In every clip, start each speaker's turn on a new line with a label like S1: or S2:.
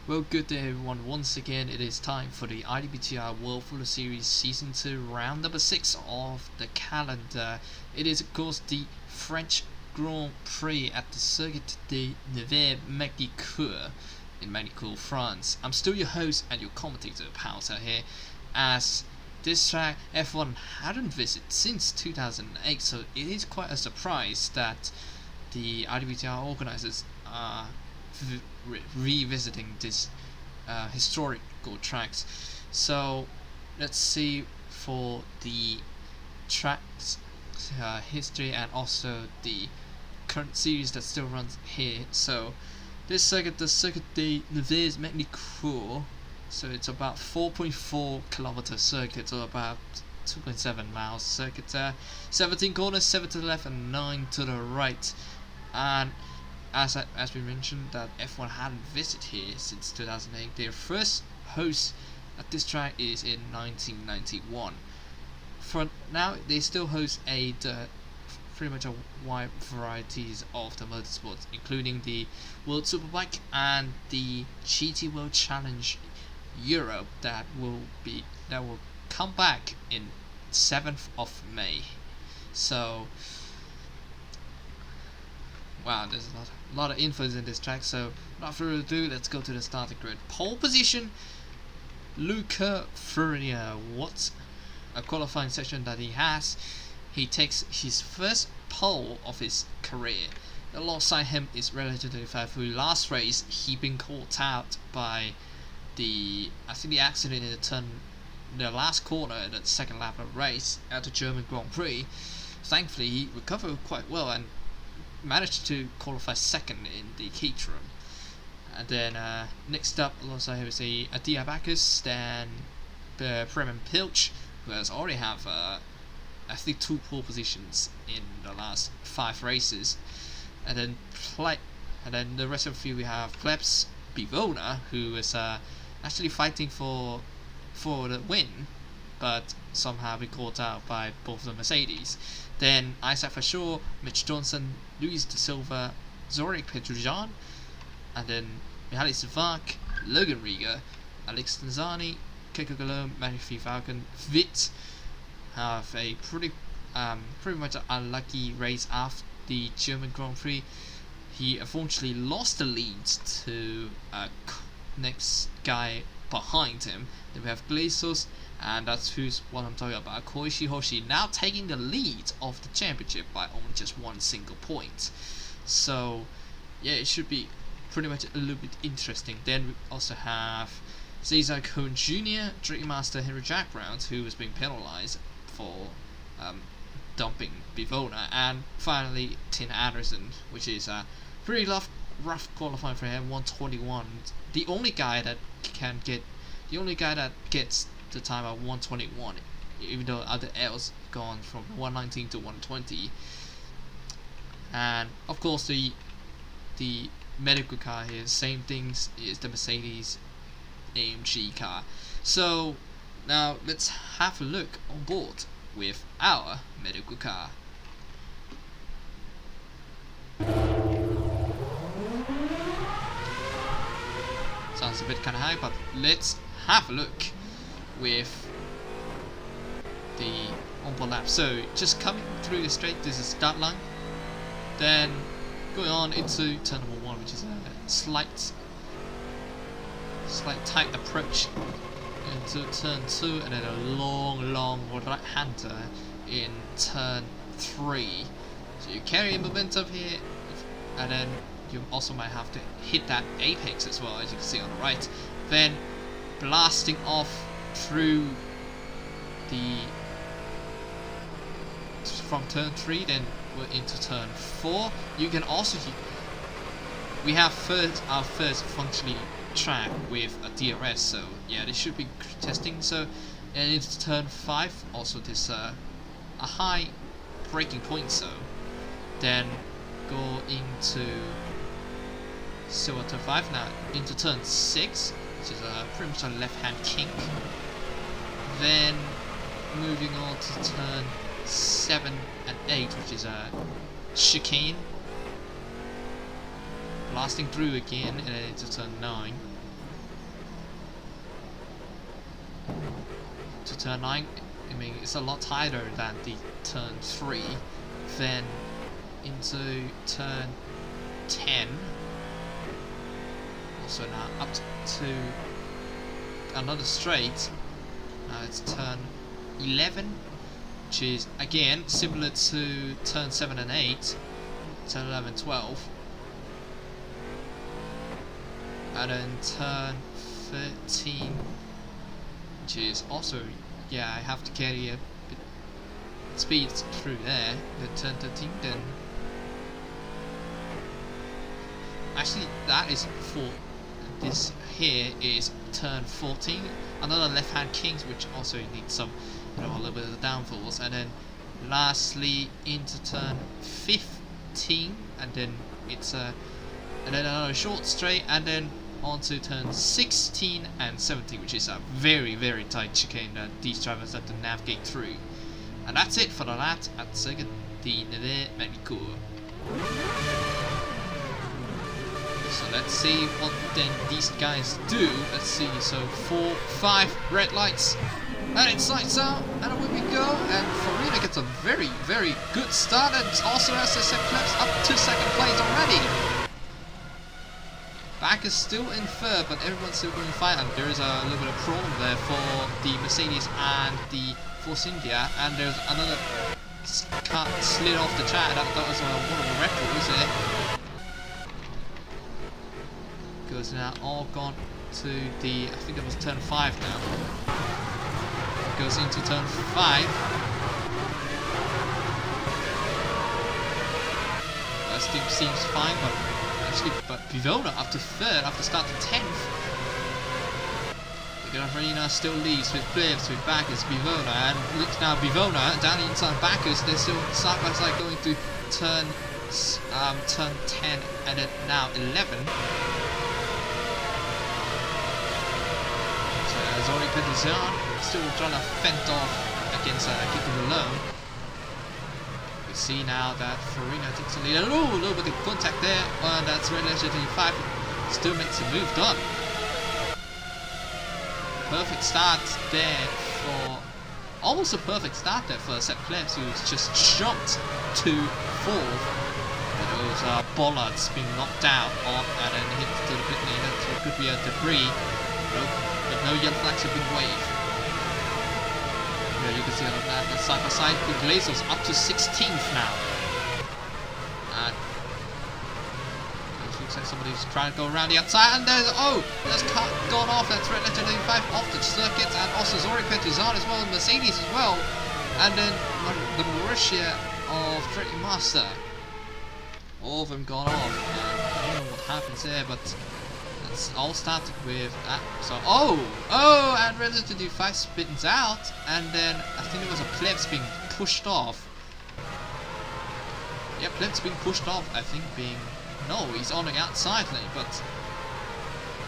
S1: Well, good day everyone. Once again, it is time for the IWTR World Fuller Series Season 2, round number 6 of the calendar. It is, of course, the French Grand Prix at the Circuit de Nevers Magny Cours in Magny Cours, France. I'm still your host and your commentator, Powter here, as this track F1 hadn't visited since 2008, so it is quite a surprise that the IWTR organizers are revisiting this historical tracks. So let's see for the tracks history and also the current series that still runs here. So this circuit, the Circuit de Nevers Magny Cours, so it's about 4.4 kilometer circuit, or about 2.7 miles circuit there. 17 corners, 7 to the left and 9 to the right. And as we mentioned, that F1 hadn't visited here since 2008. Their first host at this track is in 1991. For now, they still host pretty much a wide varieties of the motorsports, including the World Superbike and the GT World Challenge Europe that will come back in 7th of May. So wow, there's a lot of infos in this track, so without further ado, let's go to the starting grid. Pole position, Luca Furnier. What a qualifying session that he has. He takes his first pole of his career. Alongside him is relatively fast. Who last race he been caught out by the accident in the last corner in the second lap of the race at the German Grand Prix. Thankfully, he recovered quite well and managed to qualify second in the heat room. And then next up alongside him is a Diabakis, then Bremen Pilch, who has already have I think 2 pole positions in the last 5 races. And then the rest of the field we have Klebs Bivona, who is actually fighting for the win, but somehow be caught out by both the Mercedes. Then Isaac Fashor, Mitch Johnson, Luis de Silva, Zorik Petrujan, and then Mihaly Savak, Logan Rieger, Alex Tanzani, Keiko Galome, Matthew Falcon, Witt have a pretty much an unlucky race after the German Grand Prix. He unfortunately lost the lead to next guy behind him. Then we have Glazos, and that's who's what I'm talking about. Koichi Hoshi now taking the lead of the championship by only just 1 single point. So yeah, it should be pretty much a little bit interesting. Then we also have Cesar Cohn Jr., Dream Master Henry Jack Brown, who was being penalized for dumping Bivona, and finally Tim Anderson, which is a pretty rough qualifying for him. 121. The only guy that gets the time at 121, even though other else gone from 119 to 120. And of course the medical car here, same things is the Mercedes AMG car. So now let's have a look on board with our medical car. Sounds a bit kind of high, but let's have a look with the onboard lap. So just coming through the straight, this is start line, then going on into turn number 1, which is a slight tight approach into turn 2, and then a long right-hander in turn 3. So you carry momentum here, and then you also might have to hit that apex as well, as you can see on the right. Then blasting off through from turn 3, then we're into turn 4. You can also we have our first functionally track with a DRS, so yeah, this should be testing. So and into turn 5, also this a high braking point, so then go into turn 5, now into turn 6, which is pretty much a left hand kink. Then moving on to turn 7 and 8, which is a chicane. blasting through again and then into turn 9. to turn 9. I mean, it's a lot tighter than the turn 3. Then into turn 10. Also now up to another straight. Now it's turn 11, which is again similar to turn 7 and 8. Turn 11, 12. And then turn 13, which is also, yeah, I have to carry a bit speed through there. Then turn 13, then actually that is for this here is turn 14. Another left-hand kings, which also needs some, a little bit of the downforce, and then lastly into turn 15, and then it's and then another short straight, and then onto turn 16 and 17, which is a very, very tight chicane that these drivers have to navigate through. And that's it for the lap at second the Magny Cours. So let's see what then these guys do. Let's see, so 4, 5 red lights, and it's lights out, and away we go. And Farina gets a very, very good start, and also has a set clips up to second place already. Back is still in third, but everyone's still going fine, and there is a little bit of problem there for the Mercedes and the Force India, and there's another car slid off the track. That was one of the Red Bulls there. Goes now all gone to the, I think that was turn 5 now. Goes into turn 5. First team seems fine, but Bivona up to 3rd after starting 10th. Farina still leads with Blips, with Bacchus, Bivona, and looks now Bivona down the inside Bacchus. They're still side by side going to turn 10 and then now 11. Zori Petizan still trying to fend off against Kiko alone. We see now that Farina takes a lead. A little bit of contact there, and that's Red Legend 5 still makes a move done. Perfect start there for, almost a perfect start there for Sepp Klebs, who's just jumped to 4th. Those bollards being knocked out on and then hit to the pit lane. That could be a debris. But no yellow flags have been waved. Here you can see on that side by side, the Glazers up to 16th now. And it looks like somebody's trying to go around the outside, and there's gone off. That's Red Legend 5 off the circuit, and also Zori Petuzan as well, and Mercedes as well. And then the Mauritia of Threatening Master. All of them gone off. I don't know what happens there, but it's all started with and Red Legend 5 spins out, and then I think there was a Plebs being pushed off. Yeah, Plebs being pushed off, I think no, he's on the outside lane, but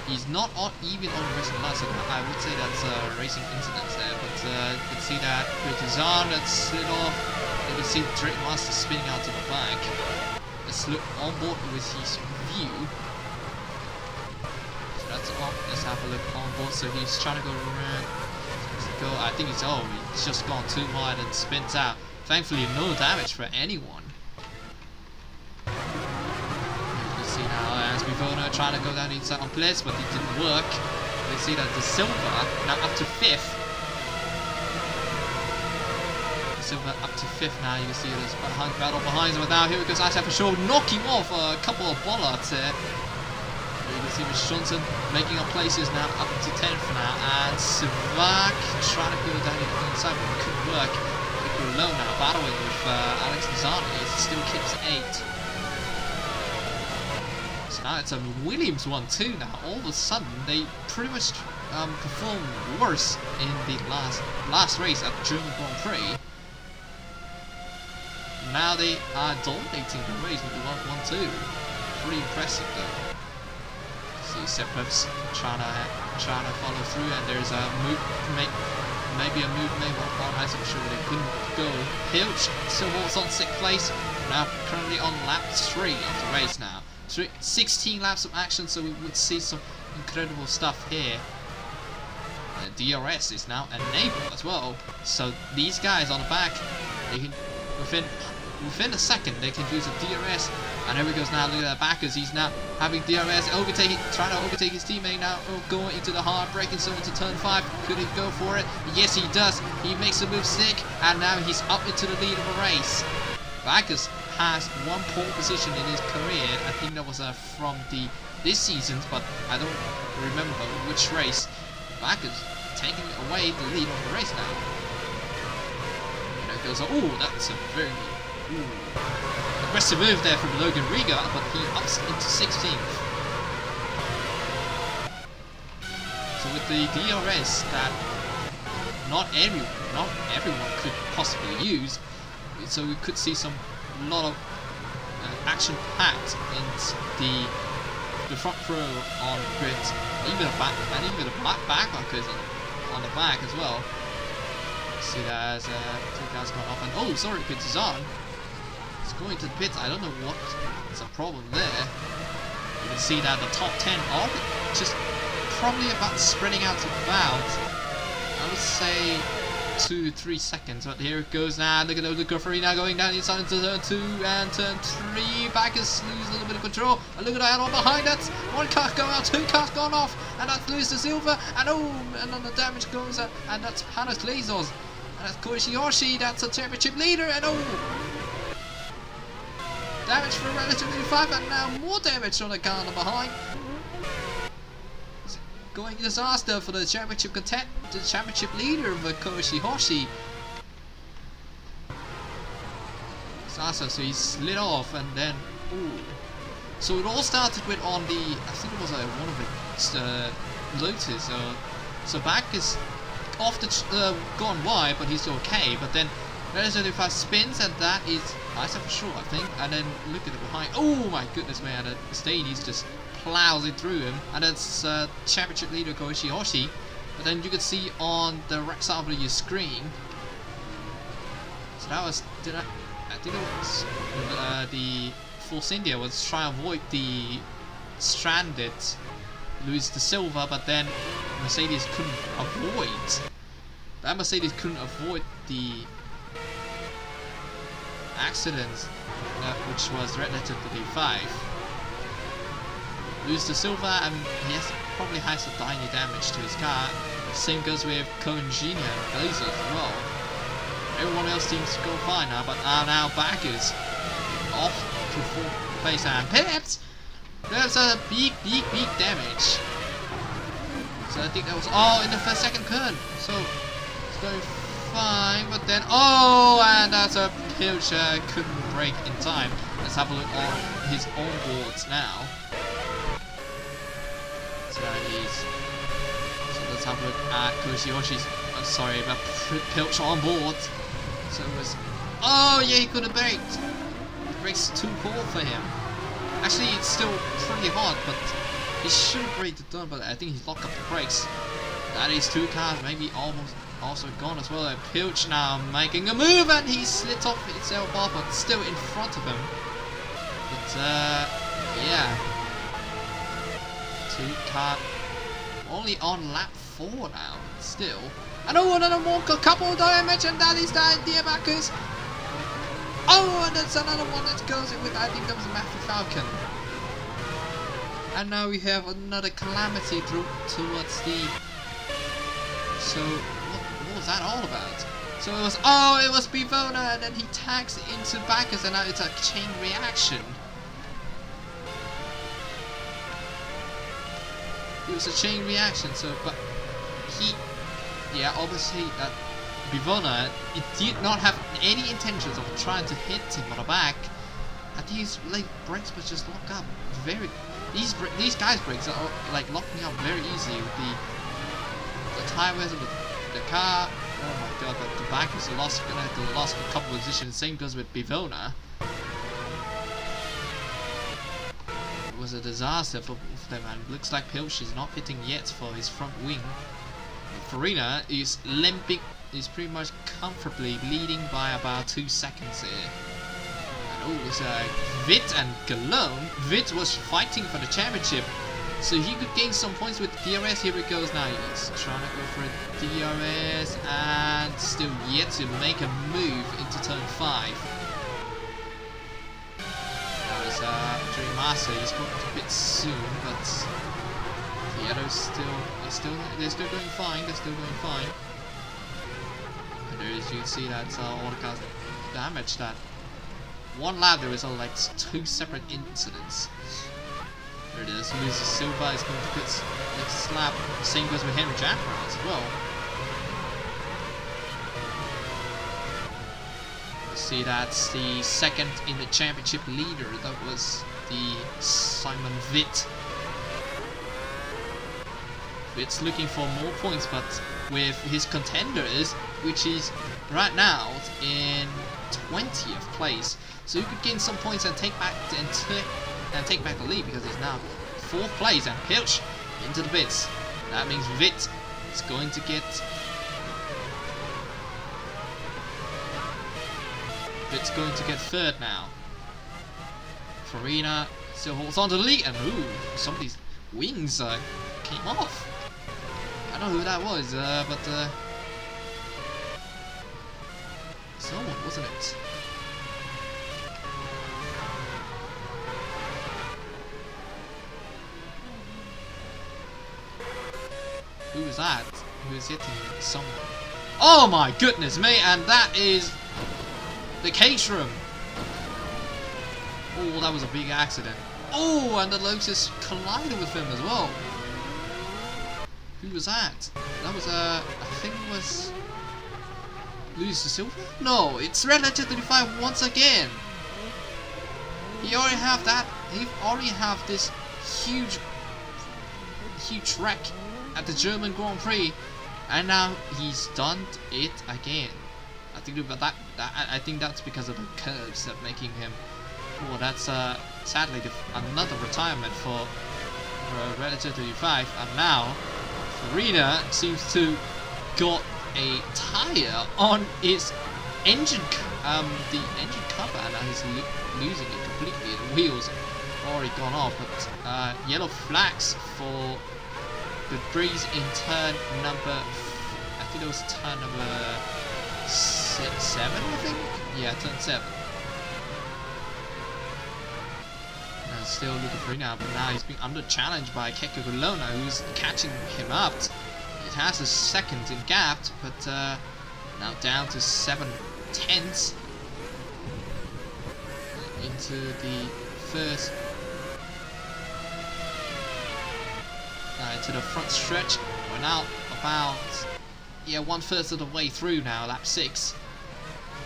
S1: he's not even on the racing line, so I would say that's a racing incident there, but you can see that Kurtizan that slid off. You can see the Drake Master spinning out to the back. Let's look on board with his view. That's all. Let's have a look on board. So he's trying to go around. I think he's just gone too wide and spins out. Thankfully, no damage for anyone. You can see now as Bivona trying to go down the inside on Blitz, but it didn't work. You see that the Silver now up to 5th. Silver up to 5th now. You can see there's a battle behind him. But now here we go. Isaac for sure knocking off a couple of bollards there. You can see Rich Johnson making up places now up to 10th now, and Sivak trying to go down the inside, but it couldn't work. People alone now battling with Alex Nizami. It still keeps 8. So now it's a Williams 1-2 now. All of a sudden they pretty much performed worse in the last race at the German Grand Prix. Now they are dominating the race with the 1-2. Pretty impressive though. See Seppers trying to follow through, and there's a move maybe a move made on Isaac. Sure they couldn't go. Hilch still holds on 6th place. Now currently on lap 3 of the race now. 16 laps of action, so we would see some incredible stuff here. DRS is now enabled as well. So these guys on the back, they can within a second they can use a DRS. And here he goes now. Look at the backers. He's now having DRS, trying to overtake his teammate now. Oh, going into the hard braking zone into turn 5. Could he go for it? Yes, he does. He makes the move sick, and now he's up into the lead of the race. Backers has 1 pole position in his career. I think that was from this season, but I don't remember which race. Backers taking away the lead of the race now. And there goes. Oh, that's a very aggressive move there from Logan Riga, but he ups into 16th. So with the DRS that not everyone could possibly use, so we could see a lot of action packed in the front row on grid, even the back, and even the backbackers on the back as well. See that as 2 cars gone off, and oh, sorry, pit is on. It's going to the pits. I don't know what's a problem there. You can see that the top 10 are just probably about spreading out about, I would say, 2-3 seconds. But here it goes now. Look at the Farina now going down inside into turn 2 and turn 3. Backers lose a little bit of control. And look at that one behind that. 1 car going out, 2 cars gone off, and that's Luis de Silva. And oh, and then the damage goes, and that's Hannes Glazos. And that's Koichi, that's a championship leader, and oh! Damage for relatively 5, and now more damage on the car behind. It's going disaster for the championship the championship leader of Koichi. Disaster, so he slid off, and then ooh. So it all started with on the, I think it was one of the Lotus. So back is off the gone wide, but he's okay. But then relatively fast spins, and that is nice for sure, I think. And then look at it behind. Oh my goodness, man! The Stadies just plows it through him, and it's championship leader Koichi. But then you can see on the right side of your screen. So that was I think it was the Force India was trying to avoid the stranded Luis de Silva, but then Mercedes couldn't avoid. That Mercedes couldn't avoid the accident, which was related to the 5. Luis de Silva, and probably has a tiny damage to his car. Same goes with Conjina and Glazers as well. Everyone else seems to go fine now, but now backers off to 4th place, and Pips! There's a big damage. So I think that was all in the second turn. So it's going fine, but then and that's a Pilcher couldn't brake in time. Let's have a look on his onboards now. So let's have a look at Koichi. I'm sorry, but Pilcher on board. So it was he could have braked. The brake's too cold for him. Actually, it's still pretty hot, but he should have braked it done, but I think he's locked up the brakes. That is 2 cars, maybe almost also gone as well. Pilch now making a move, and he slid off itself off, but still in front of him. But yeah, 2 car only on lap 4 now, still. And another more couple damage, and that is the idea, backers. And that's another one that goes in with, I think that was a Matthew Falcon. And now we have another calamity towards the. So what was that all about? So it was Bivona, and then he tags into backers, and now it's a chain reaction. It was a chain reaction. So, but obviously Bivona, it did not have any intentions of trying to hit him on the back. I think his brakes was just locked up very. These guys' brakes are like locking up very easily with the tires of the car. Oh my god, but the back is gonna have to lost a couple of positions. Same goes with Bivona. It was a disaster for them, and looks like Pilch is not hitting yet for his front wing. Farina is limping. Is pretty much comfortably leading by about 2 seconds here. And it's Vit and Galone. Vit was fighting for the championship So he could gain some points with DRS. Here he goes now. He's trying to go for a DRS and still yet to make a move into turn 5. That was Dream Master. He's got a bit soon, but the yellows they're still going fine. They're still going fine. And there is, you see that all the cars damage that. One lap there was like 2 separate incidents. There it is. Loses Silva is going to pit next lap. Same goes with Henry Jackman as well. You see that's the second in the championship leader. That was the Simon Witt. Witt's looking for more points, but with his contenders, which is right now in 20th place, so you could gain some points and take back the lead, because he's now 4th place and Pilch into the pits. That means Witt is going to get Witt's going to get 3rd now. Farina still holds on to the lead, and ooh, somebody's wings came off. I don't know who that was, but someone, wasn't it? Who was that? Who was hitting someone? Oh my goodness me! And that is the Caterham. Oh, that was a big accident. Oh, and the Lotus collided with him as well. Who was that? That was I think it was Luis de Silva? No, it's Red Letter 35 once again. He already have that. He already have this huge wreck at the German Grand Prix, and now he's done it again. I think about that. I think that's because of the curves that making him. Oh, that's sadly another retirement for Red Letter 35, and now Farina seems to got a tire on its engine, the engine cover, and now he's losing it completely. The wheels have already gone off, but yellow flags for the Prix in turn number, I think it was turn number 7, I think? Yeah, turn 7. And still looking for it now, but now he's being under challenged by Keke Golona, who's catching him up. It has a second in gap, but now down to 7/10 into the first. To the front stretch. We're now about 1/3 of the way through now, lap 6.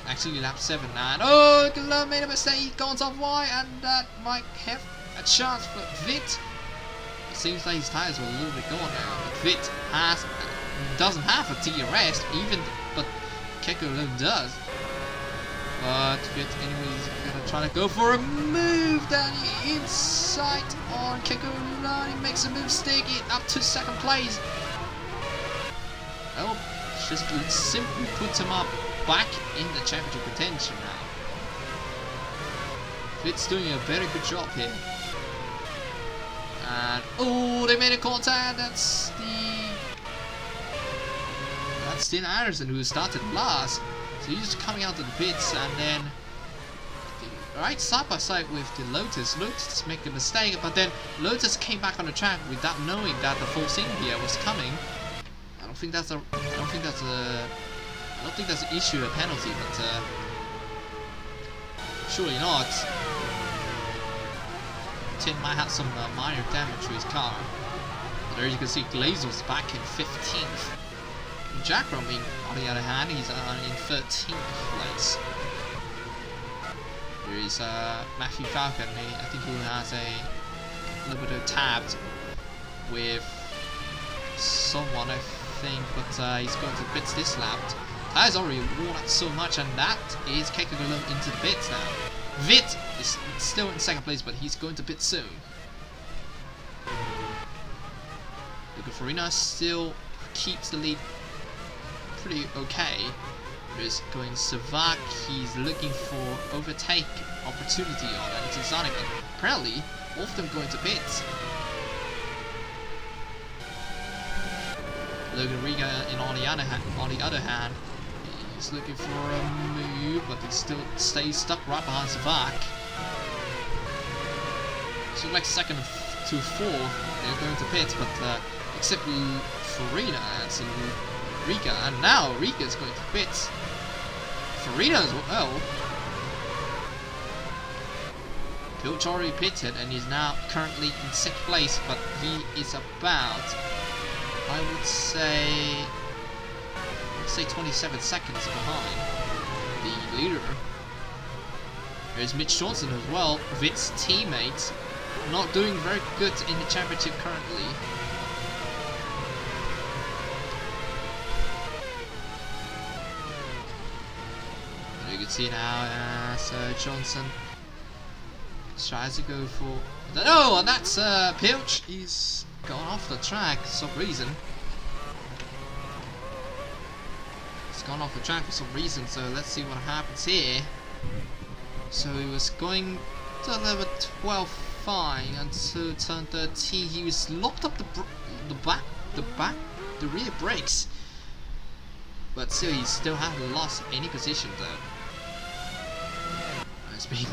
S1: Actually lap 7 now. And oh, Golona made a mistake. He goes off wide, and that might have a chance for Witt. It seems like his tires are a little bit gone now. But Witt doesn't have a DRS, but Keke Golona does. But Witt anyways gonna try to go for a move down the inside on Keke Golona. He makes a mistake up to 2nd place. Oh, just simply puts him up back in the championship contention now. Witt's doing a very good job here. And oh, they made a contact. That's Stin Anderson, who started last. So he's just coming out of the pits, and then right side by side with the Lotus. Lotus make a mistake, but then Lotus came back on the track without knowing that the Force India was coming. I don't think that's an issue, a penalty, but surely not. Tin might have some minor damage to his car. But there you can see Glazer's back in 15th. Jack Roming, on the other hand, he's in 13th place. There is Matthew Falcon. I think he has a little bit of tabbed with someone, I think, but he's going to pits this lap. Tires already worn out so much, and that is Keke Golona into the pits now. Witt is still in 2nd place, but he's going to pit soon. Luca Farina still keeps the lead pretty okay. There's going Savak. He's looking for overtake opportunity on Antisonic. Apparently, both of them going to pits. Logan Riga on the other hand, he's looking for a move, but he still stays stuck right behind Savak. So like second to fourth, they're going to pit, but except Farina and Riga, and now Riga is going to pit. Farina as well. Pilch already pitted and he's now currently in second place, but he is about, I would say 27 seconds behind the leader. There's Mitch Johnson as well, Witt's teammate, not doing very good in the championship currently. You can see now, so Johnson tries to go for... Oh, and that's Pilch. He's gone off the track for some reason. He's gone off the track for some reason, so let's see what happens here. So he was going to level 12 fine until turn 13. He was locked up the rear brakes. But still, he still hasn't lost any position though. He's being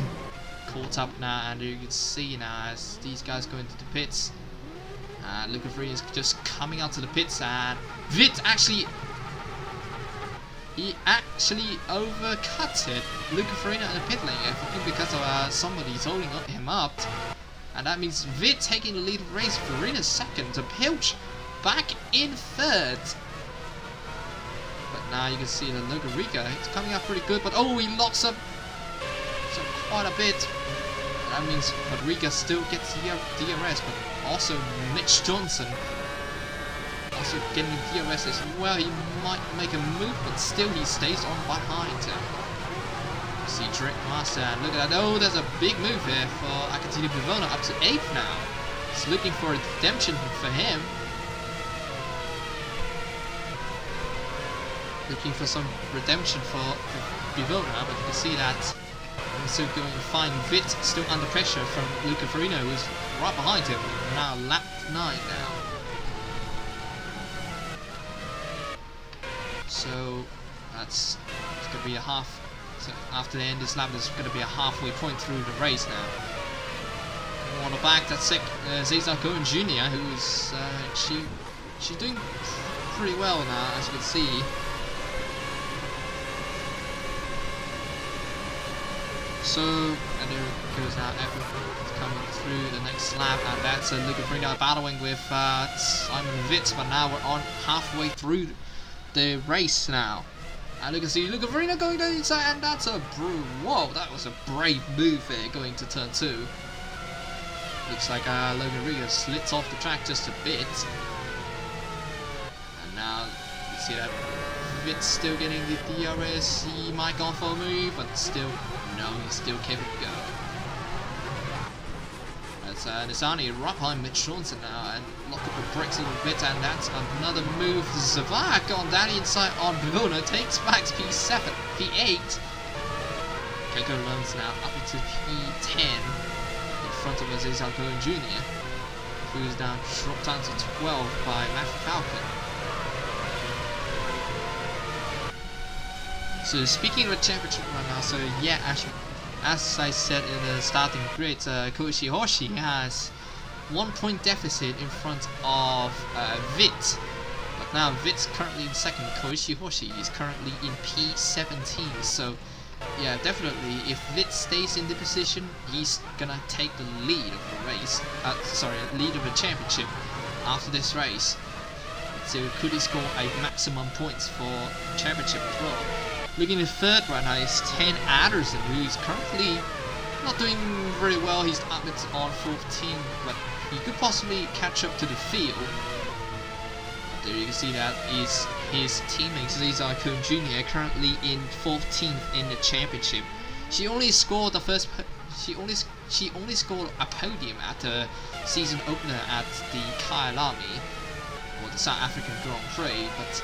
S1: caught up now, and you can see now as these guys go into the pits. Luca Farina is just coming out to the pits, and Witt actually overcut it. Luca Farina in the pit lane, I think because of somebody's holding him up, and that means Witt taking the lead of the race. Farina second, to Pilch back in third. But now you can see that Luca Riga is coming up pretty good, but oh, he locks up quite a bit. That means Rodriguez still gets the DRS, but also Mitch Johnson also getting the DRS as well. He might make a move, but still he stays on behind him. See Drake Master, and look at that. Oh, there's a big move here for Akatini Bivona, up to 8th now. He's looking for a redemption for him. Looking for some redemption for Bivona, but you can see that he's still going to find Witt still under pressure from Luca Farina, who's right behind him. Now lap 9 now. So it's going to be a half. So after the end of this lap, there's going to be a halfway point through the race now. On the back, that's Cesar Cohen Jr., who's she's doing pretty well now, as you can see. So, and there goes now Evan coming through the next lap, and that's Luca Farina battling with Simon Witt, but now we're on halfway through the race now. And you can see Luca Farina going down the inside, and that's a whoa, that was a brave move there going to turn 2. Looks like Logan Riga slits off the track just a bit. And now you see that Witt's still getting the DRS. He might go for a move, but still, no, he's still keeping it going. That's Nizani right behind Mitch Johnson now, and lock up the brakes a little bit, and that's another move. Zavak on down the inside on Bivona, takes back to P7, P8. Keiko runs now up into P10 in front of Aziz Alcoen Jr., who's now dropped down to 12 by Matthew Falcon. So speaking of the championship right now, so yeah, actually, as I said in the starting grid, Koichi Hoshi has 1 point deficit in front of Witt. But now Witt's currently in second, Koichi Hoshi is currently in P17. So yeah, definitely, if Witt stays in the position, he's gonna take the lead of the race. Lead of the championship after this race. So could he score a maximum points for championship as well? Looking at third right now is 10 Anderson, who is currently not doing very well. He's up on 14, but he could possibly catch up to the field. There you can see that is his teammate Cesar Cohen Jr. currently in 14th in the championship. She only scored the first. She only scored a podium at the season opener at the Kyalami, or the South African Grand Prix, but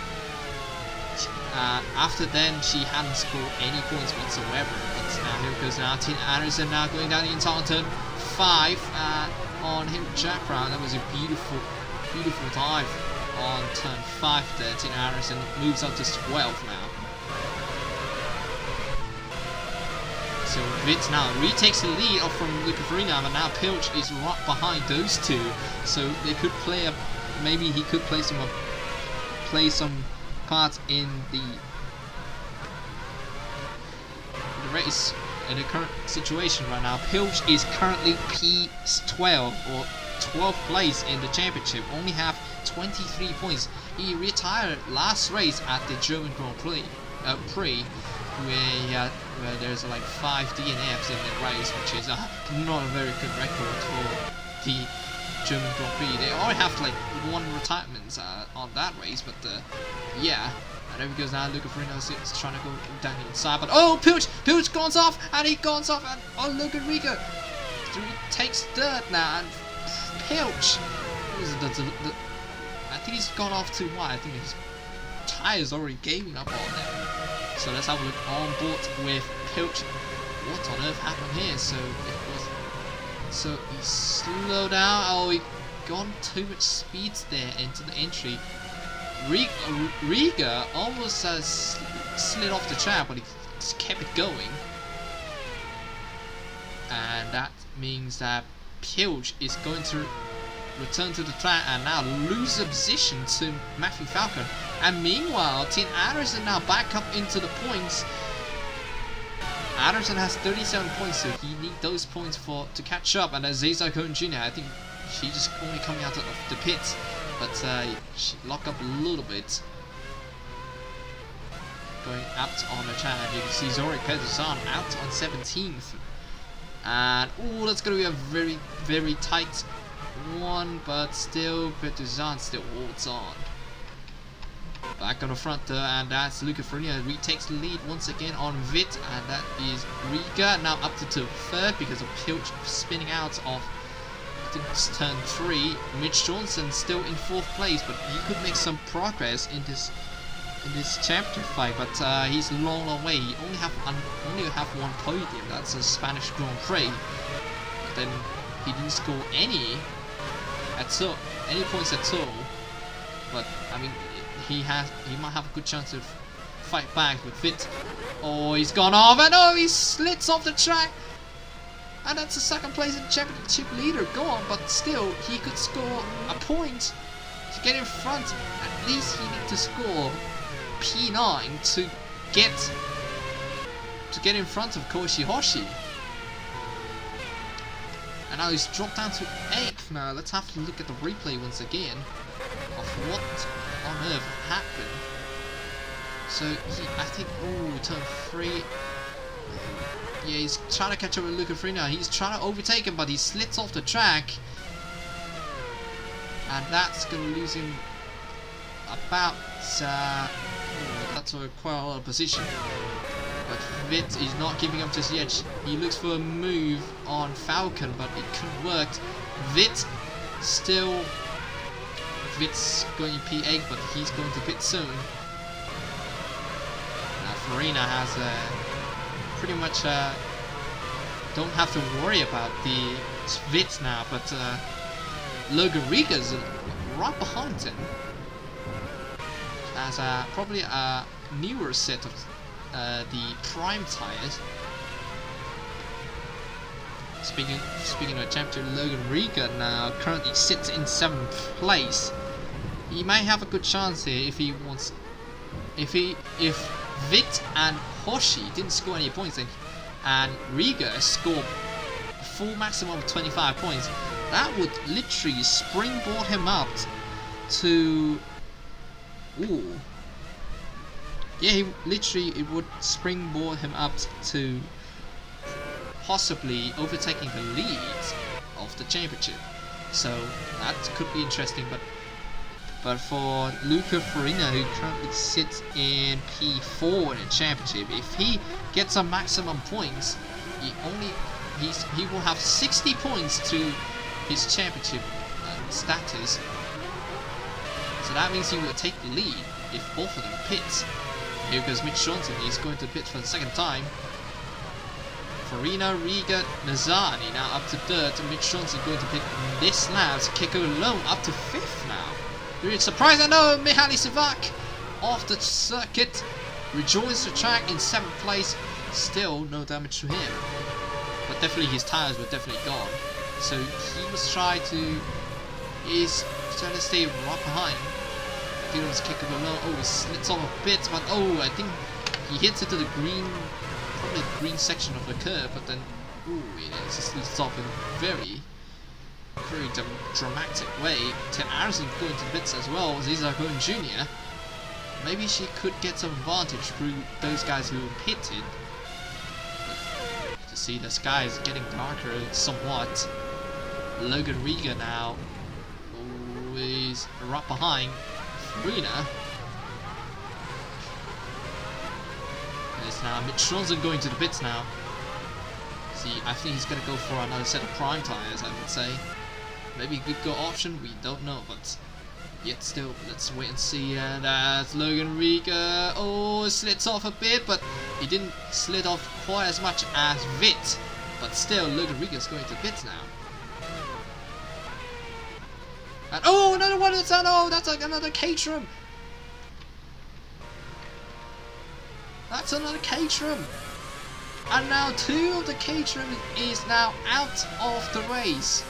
S1: after then she hadn't scored any points whatsoever. But now here goes now Tin Anderson now going down the entire turn 5 on him Jack Brown. That was a beautiful dive on turn 5 there. Tina Harrison moves up to 12 now. So Vitz now retakes the lead off from Luca Farina, but now Pilch is right behind those two. So they could play a, maybe he could play some part in the race in the current situation right now. Pilch is currently P12 or 12th place in the championship, only have 23 points. He retired last race at the German Grand Prix, where there's like 5 DNFs in the race, which is not a very good record for the German Grand Prix. They already have like 1 retirement on that race, but yeah. And there he goes now. Luca Farina is trying to go down the inside, but oh, Pilch goes off, and he goes off, and oh, look at Riga. Takes third now, and Pilch. I think he's gone off too wide. I think his tires already giving up on them. So let's have a look on board with Pilch. What on earth happened here? So he slowed down. Oh, he got too much speed there into the entry. Riga almost slid off the track, but he just kept it going. And that means that Pilch is going to return to the track and now lose the position to Matthew Falcon. And meanwhile, Tim Anderson now back up into the points. Anderson has 37 points, so he needs those points to catch up. And Zaza Cohen Jr., I think she just only coming out of the pits, but she locked up a little bit. Going out on the track, you can see Zorik Petrzan out on 17th. And oh, that's going to be a very, very tight one, but still Petrzan still holds on. Back on the front there, and that's Luca Farina retakes the lead once again on Vit, and that is Riga now up to third because of Pilch spinning out of, I think it's turn 3. Mitch Johnson still in 4th place, but he could make some progress in this championship fight, but he's long away. He only have 1 podium. That's a Spanish Grand Prix. But then he didn't score any points at all. But I mean, he might have a good chance to fight back with Fit. Oh, he's gone off, and oh, he slits off the track. And that's the 2nd place in the championship leader. Go on, but still, he could score a point to get in front. At least he needs to score P9 to get in front of Koichi Hoshi. And now he's dropped down to 8th. Now let's have to look at the replay once again of what on earth happened. So I think, oh, turn 3. Yeah, he's trying to catch up with Luca Farina. He's trying to overtake him, but he slits off the track, and that's gonna lose him about that's quite a lot of position. But Vit is not giving up just yet. He looks for a move on Falcon, but it couldn't work. Vit's going to P8, but he's going to pit soon. Now Farina has pretty much don't have to worry about the Vit now, but Logan Riga's right behind him. As probably a newer set of the Prime tires. Speaking of champion, Logan Riga now currently sits in 7th place. He may have a good chance here if he wants. If Vit and Hoshi didn't score any points, and Riga scored a full maximum of 25 points, that would literally springboard him up to. Ooh. Yeah, it would springboard him up to possibly overtaking the lead of the championship. So that could be interesting, but for Luca Farina, who currently sits in P4 in the championship, if he gets some maximum points, he will have 60 points to his championship status. So that means he will take the lead if both of them pit. Here goes Mitch Johnson, he's going to pit for the 2nd time. Farina, Riga, Nazani now up to 3rd, and Mitch Johnson going to pit this lap. Kiko Lowe up to 5th now. Weird surprise, I know. Mihaly Sivak off the circuit rejoins the track in 7th place. Still no damage to him, but definitely his tires were definitely gone. So he was trying to stay right behind. I think it was kick of the low. Oh, he slits off a bit, but oh, I think he hits into the green, probably the green section of the curve, but then ooh, it just slits off in a very dramatic way. Tim Anderson going to the bits as well. Ziza going Jr. Maybe she could get some advantage through those guys who hit it. But to see the sky is getting darker somewhat. Logan Riga now is right behind Farina. There's now Mitch Johnson going to the bits now. See, I think he's gonna go for another set of prime tires, I would say. Maybe a good go option, we don't know, but yet still, let's wait and see. And that's Logan Riga. Oh, slits off a bit, but he didn't slit off quite as much as Vit. But still, Logan Riga's going to bits now. And oh, another one! That's another Caterham. That's another Caterham. And now 2 of the Caterham is now out of the race.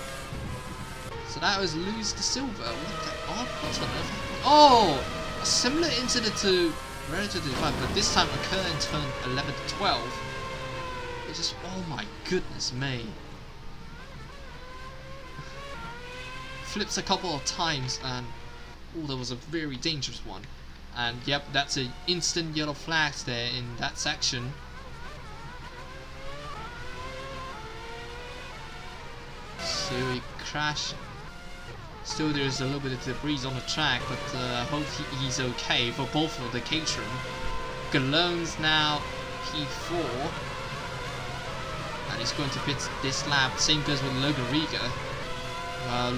S1: So that was Luz de Silva. What's on earth? Oh! A similar incident to Relatively 5, but this time occurred in turn 11 to 12. It's just, oh my goodness me. Flips a couple of times and oh, that was a very dangerous one. And yep, that's an instant yellow flags there in that section. So he crashed. Still there's a little bit of debris on the track, but I hope he's okay for both of the Caterham. Galone's now P4. And he's going to pit this lap. Same goes with Logan Riga.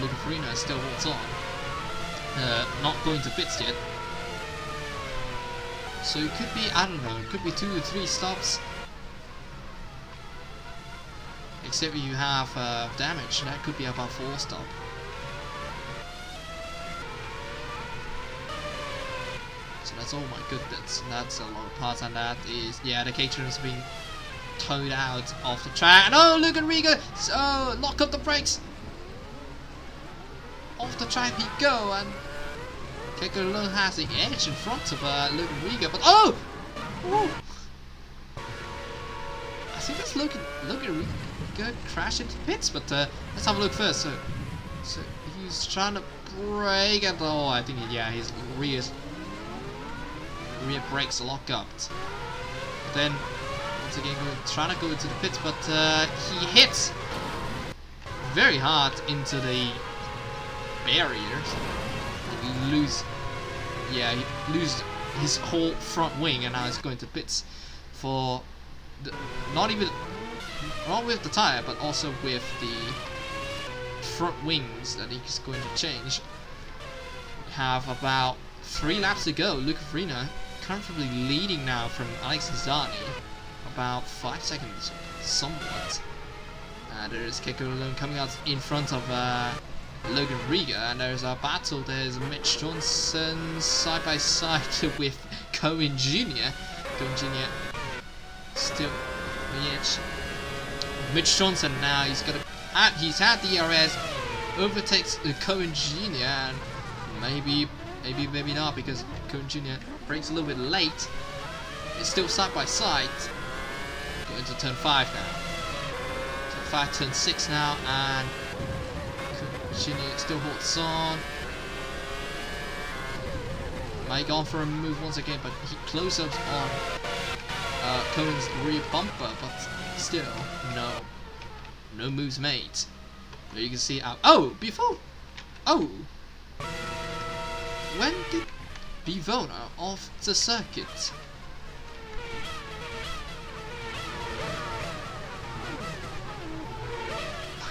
S1: Logan Farina still holds on. Not going to pits yet. So it could be, I don't know, it could be 2 to 3 stops. Except if you have damage, that could be about 4 stops. So that's, oh my goodness, that's a lot of parts, and that is, yeah, the Caterham's being towed out of the track. And oh, Logan Riga, so lock up the brakes. Off the track he go, and Keiko Lone has the edge in front of Logan Riga, but oh! Ooh. I think that's Logan Riga crash into pits, but let's have a look first. So he's trying to brake, and oh, I think yeah, his rear brakes lock up. Then once again trying to go into the pits, but he hits very hard into the barriers. He lose his whole front wing, and now he's going to pits for the, not with the tire, but also with the front wings that he's going to change. We have about 3 laps to go. Luca Farina comfortably leading now from Alex Zani, about 5 seconds somewhat. There's Keiko Malone coming out in front of Logan Riga, and there's a battle. There's Mitch Johnson side by side with Cohen Jr. Cohen Jr. still Mitch Johnson now. He's had the DRS, overtakes Cohen Jr. and maybe not, because Cohen Jr. brakes a little bit late. It's still side by side. Going to turn 5 now. Turn 5, turn 6 now, and Jr. still holds on. Might go on for a move once again, but he closes on Cohen's rear bumper, but still no moves made. There you can see when did Bivona off the circuit?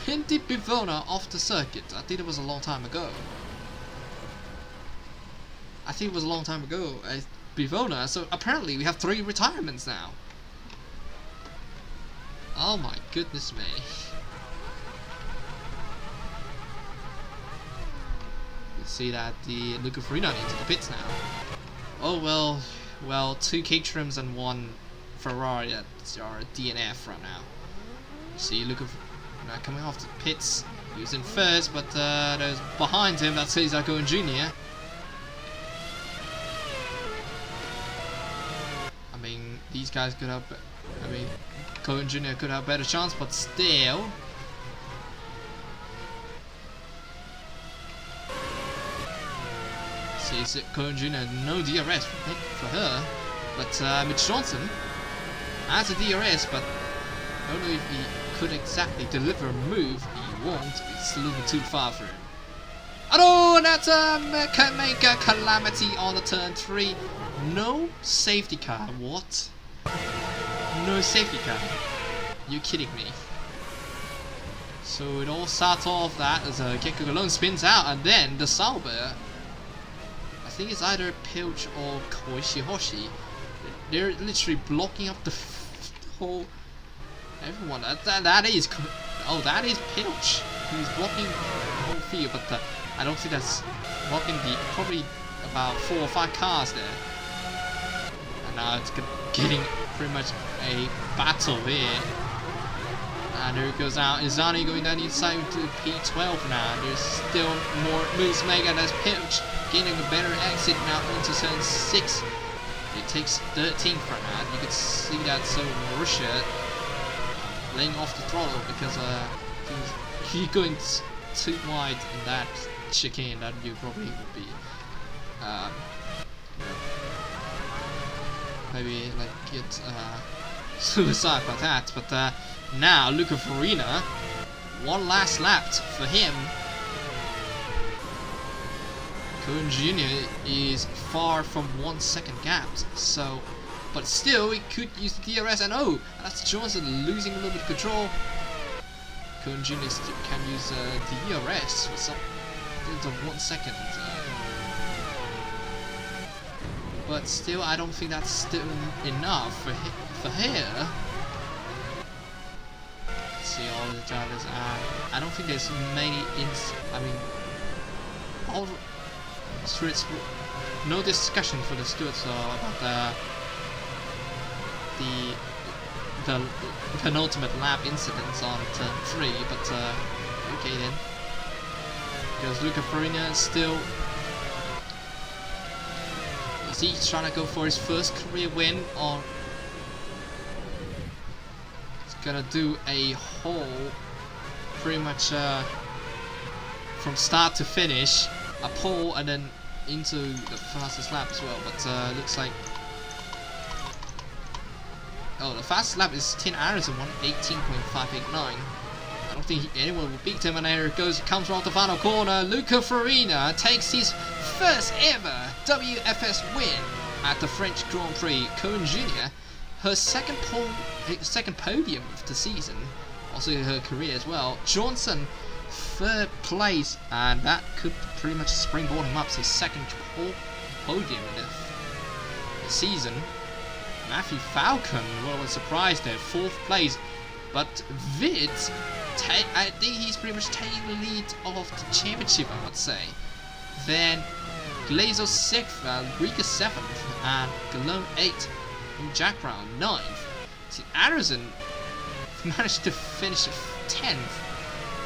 S1: When did Bivona off the circuit? I think it was a long time ago. Bivona, so apparently we have 3 retirements now. Oh my goodness me. Let's see that the Luca Farina into the pits now. Oh well, 2 Caterhams and 1 Ferrari that are DNF right now. You see Luca now coming off the pits. He was in first, but there's behind him, that's Cesar Cohen Jr. I mean, these guys could have, Cohen Jr. could have a better chance, but still. See, Cohen Jr. no DRS for her, but Mitch Johnson has a DRS, but I don't know if he could exactly deliver a move he wants. It's a little bit too far for him. Oh, and that's can make a calamity on the turn 3. No safety car. What? No safety car. You kidding me? So it all starts off that as Gekko alone spins out, and then the Sauber, I think it's either Pilch or Koishihoshi, they're literally blocking up the whole everyone. That is Pilch. He's blocking the whole field, but I don't think that's blocking the probably about 4 or 5 cars there. And now it's getting pretty much a battle here. And there it goes out. Izani going down the inside to P12 now. There's still more moves to make, and there's Pilch gaining a better exit now into turn 6. It takes 13 for that. You can see that, so Marussia laying off the throttle because he's going too wide in that chicane that you probably would be maybe like get suicide by that. But now Luca Farina, one last lap for him. Cohen Jr. is far from 1 second gap, so, but still he could use the DRS, and oh, that's Johnson losing a little bit of control. Cohen Jr. can use the DRS for some of 1 second, but still I don't think that's still enough for here. Let's see all the drivers. I don't think there's many all Stewards, no discussion for the stewards about the penultimate lap incidents on turn 3, but okay then. Because Luca Farina is still, is he trying to go for his first career win, or he's gonna do a whole pretty much from start to finish, a pole and then into the fastest lap as well, but looks like, oh, the fastest lap is Tin Anderson, 1:18.589. I don't think anyone will beat him, and there it goes, comes around the final corner. Luca Farina takes his first ever WFS win at the French Grand Prix. Cohen Jr., her second podium of the season, also her career as well. Johnson, 3rd place, and that could pretty much springboard him up to his second podium in the season. Matthew Falcon, well, was surprised there, 4th place, but Vid, I think he's pretty much taking the lead of the championship, I would say. Then Glazer 6th, Rika 7th, and Galone 8th, and Jack Brown 9th. See, Anderson managed to finish 10th.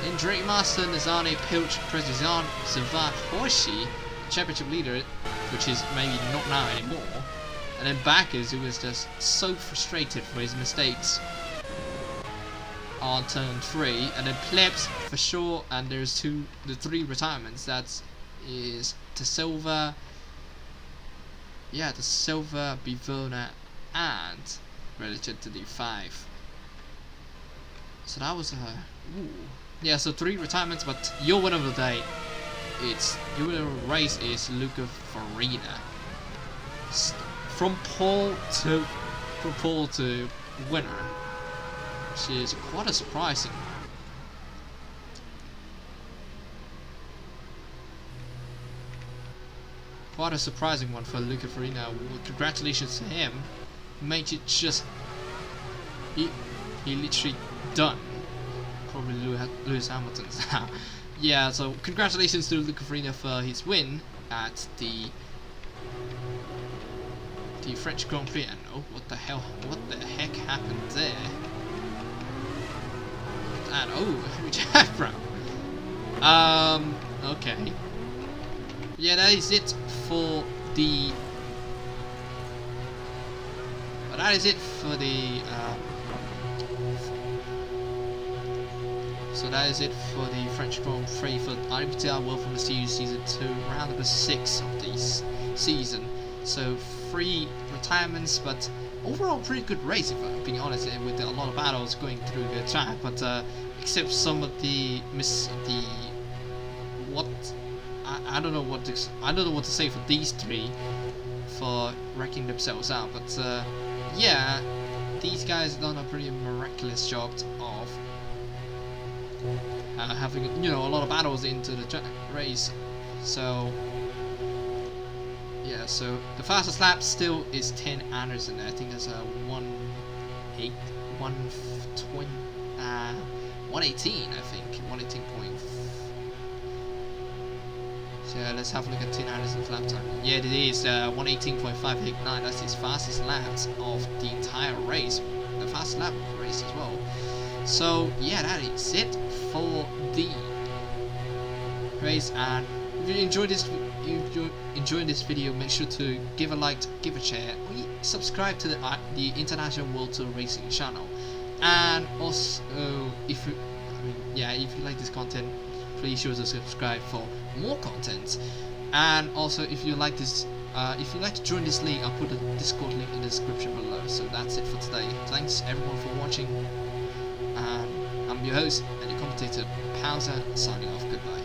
S1: Then Drake Master, Nizane, Pilch, Prezizan, Savat, Hoshi, championship leader, which is maybe not now anymore. And then Backers, who was just so frustrated for his mistakes on turn 3. And then Plebs for sure, and there's the 3 retirements. That is De Silva, De Silva, Bivona, and relative to the 5. So that was yeah, so 3 retirements, but your winner of the day, your winner of the race is Luca Farina. From pole to winner, which is quite surprising. Quite a surprising one for Luca Farina. Well, congratulations to him. Made it just he literally done. Probably Lewis Hamilton's now. yeah, so congratulations to Luca Farina for his win at the French Grand Prix. And oh, what the heck happened there? And oh, Jack Brown. Okay. Yeah, that is it for the. That is it for the. So that is it for the French Grand Prix for IWTR World Formula Series Season 2, round number 6 of this season. So 3 retirements, but overall pretty good race, if I'm being honest, with a lot of battles going through the track. But except some of the I don't know what to say for these 3 for wrecking themselves out. But yeah, these guys done a pretty miraculous job of having a lot of battles into the race. So yeah, so the fastest lap still is 10 Anderson. I think there's a 118, I think 118 point. So let's have a look at 10 Anderson's lap time. Yeah, it is 118.589. That's his fastest laps of the entire race, the fastest lap of the race as well. So yeah, that is it for the race. And if you enjoyed this video, make sure to give a like, give a share, or subscribe to the International World Tour Racing channel. And also, if you like this content, please sure to subscribe for more content. And also, if you like this, if you'd like to join this league, I'll put a Discord link in the description below. So that's it for today. Thanks everyone for watching. I'm your host and your commentator, Pausa, signing off. Goodbye.